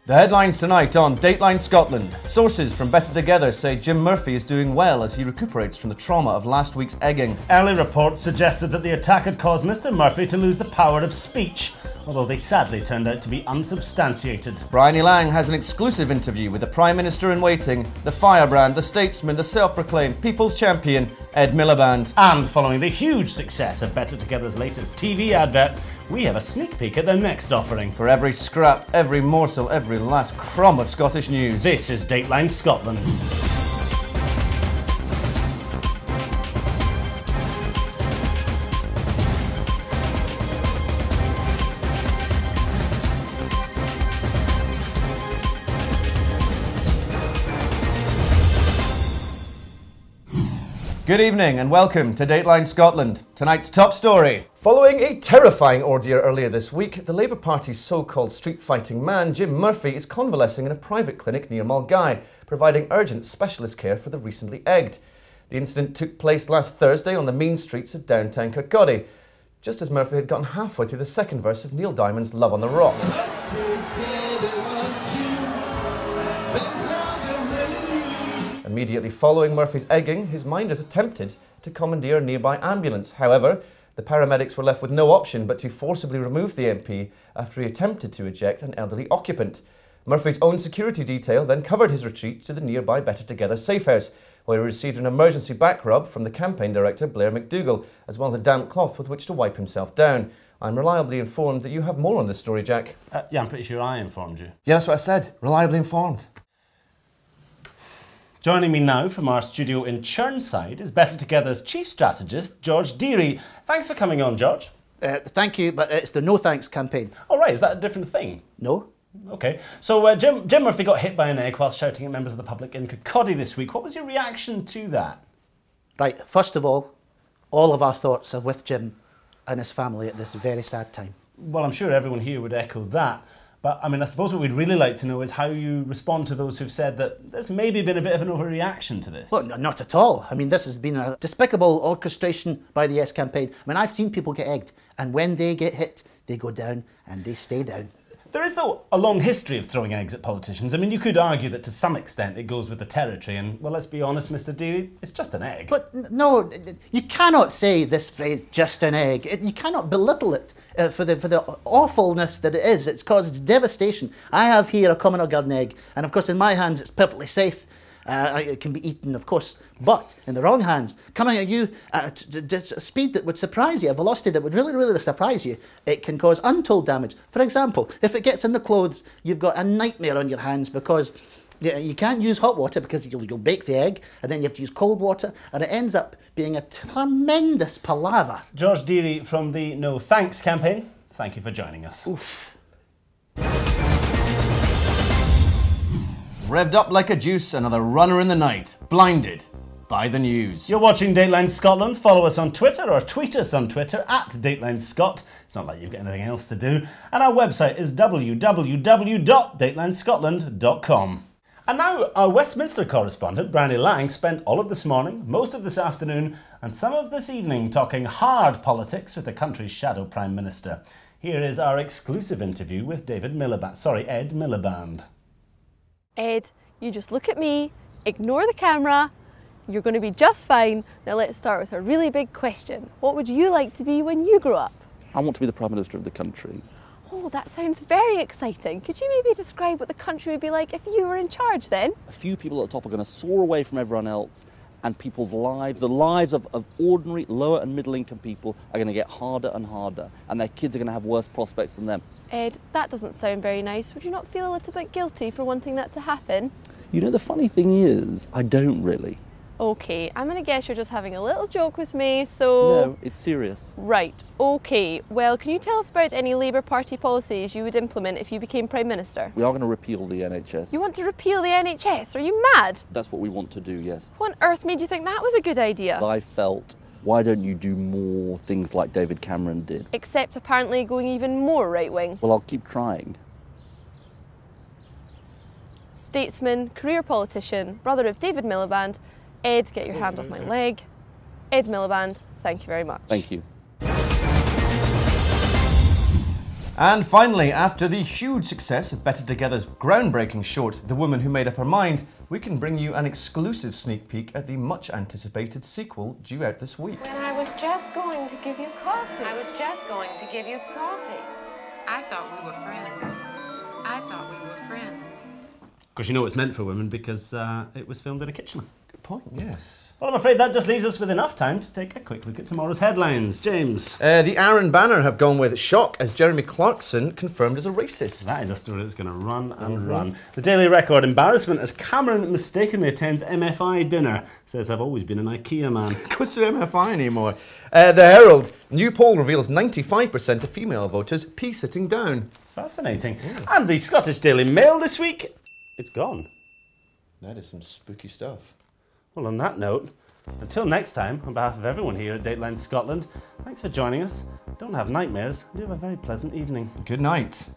The headlines tonight on Dateline Scotland. Sources from Better Together say Jim Murphy is doing well as he recuperates from the trauma of last week's egging. Early reports suggested that the attack had caused Mr. Murphy to lose the power of speech, although they sadly turned out to be unsubstantiated. Briony Laing has an exclusive interview with the Prime Minister in waiting, the firebrand, the statesman, the self-proclaimed people's champion, Ed Miliband. And following the huge success of Better Together's latest TV advert, we have a sneak peek at their next offering. For every scrap, every morsel, every last crumb of Scottish news. This is Dateline Scotland. Good evening and welcome to Dateline Scotland. Tonight's top story. Following a terrifying ordeal earlier this week, the Labour Party's so-called street-fighting man, Jim Murphy, is convalescing in a private clinic near Mulgai, providing urgent specialist care for the recently egged. The incident took place last Thursday on the mean streets of downtown Kirkcaldy, just as Murphy had gotten halfway through the second verse of Neil Diamond's Love on the Rocks. Immediately following Murphy's egging, his minders attempted to commandeer a nearby ambulance. However, the paramedics were left with no option but to forcibly remove the MP after he attempted to eject an elderly occupant. Murphy's own security detail then covered his retreat to the nearby Better Together safe house, where he received an emergency back rub from the campaign director Blair McDougall, as well as a damp cloth with which to wipe himself down. I'm reliably informed that you have more on this story, Jack. Yeah, I'm pretty sure I informed you. Yeah, that's what I said. Reliably informed. Joining me now from our studio in Churnside is Better Together's chief strategist, George Deary. Thanks for coming on, George. Thank you, but it's the no thanks campaign. Oh, right, is that a different thing? No. Okay, so Jim Murphy got hit by an egg while shouting at members of the public in Kirkcaldy this week. What was your reaction to that? Right, first of all of our thoughts are with Jim and his family at this very sad time. Well, I'm sure everyone here would echo that. But, I mean, I suppose what we'd really like to know is how you respond to those who've said that there's maybe been a bit of an overreaction to this. Well, not at all. I mean, this has been a despicable orchestration by the Yes campaign. I mean, I've seen people get egged, and when they get hit, they go down and they stay down. There is, though, a long history of throwing eggs at politicians. I mean, you could argue that to some extent it goes with the territory, and, well, let's be honest, Mr. Deary, it's just an egg. But no, you cannot say this phrase, just an egg. You cannot belittle it for the awfulness that it is. It's caused devastation. I have here a common or garden egg, and of course in my hands it's perfectly safe. It can be eaten, of course, but in the wrong hands, coming at you at a speed that would surprise you, a velocity that would really, really surprise you, it can cause untold damage. For example, if it gets in the clothes, you've got a nightmare on your hands because you can't use hot water because you'll bake the egg, and then you have to use cold water, and it ends up being a tremendous palaver. George Deary from the No Thanks campaign, thank you for joining us. Oof. Revved up like a juice, another runner in the night, blinded by the news. You're watching Dateline Scotland. Follow us on Twitter or tweet us on Twitter at Dateline Scot. It's not like you've got anything else to do. And our website is www.dateline.scotland.com. And now our Westminster correspondent, Briony Laing, spent all of this morning, most of this afternoon, and some of this evening talking hard politics with the country's shadow Prime Minister. Here is our exclusive interview with Ed Miliband. Ed, you just look at me, ignore the camera, you're going to be just fine. Now let's start with a really big question. What would you like to be when you grow up? I want to be the Prime Minister of the country. Oh, that sounds very exciting. Could you maybe describe what the country would be like if you were in charge then? A few people at the top are going to soar away from everyone else, and people's lives, the lives of ordinary lower and middle income people are going to get harder and harder, and their kids are going to have worse prospects than them. Ed, that doesn't sound very nice. Would you not feel a little bit guilty for wanting that to happen? You know, the funny thing is, I don't really. Okay, I'm going to guess you're just having a little joke with me, so... No, it's serious. Right, okay. Well, can you tell us about any Labour Party policies you would implement if you became Prime Minister? We are going to repeal the NHS. You want to repeal the NHS? Are you mad? That's what we want to do, yes. What on earth made you think that was a good idea? I felt, why don't you do more things like David Cameron did? Except apparently going even more right-wing. Well, I'll keep trying. Statesman, career politician, brother of David Miliband. Ed, get your hand off my leg. Ed Miliband, thank you very much. Thank you. And finally, after the huge success of Better Together's groundbreaking short, The Woman Who Made Up Her Mind, we can bring you an exclusive sneak peek at the much anticipated sequel due out this week. When I was just going to give you coffee. I was just going to give you coffee. I thought we were friends. I thought we were friends. Of course, you know it's meant for women because it was filmed in a kitchen. Good point, yes. Well, I'm afraid that just leaves us with enough time to take a quick look at tomorrow's headlines. James. The Aaron Banner have gone with shock as Jeremy Clarkson confirmed as a racist. That is a story that's going to run and run. The Daily Record, embarrassment as Cameron mistakenly attends MFI dinner. Says, I've always been an IKEA man. Goes to MFI anymore. The Herald, new poll reveals 95% of female voters pee sitting down. Fascinating. And the Scottish Daily Mail this week, it's gone. That is some spooky stuff. Well, on that note, until next time, on behalf of everyone here at Dateline Scotland, thanks for joining us. Don't have nightmares. Do have a very pleasant evening. Good night.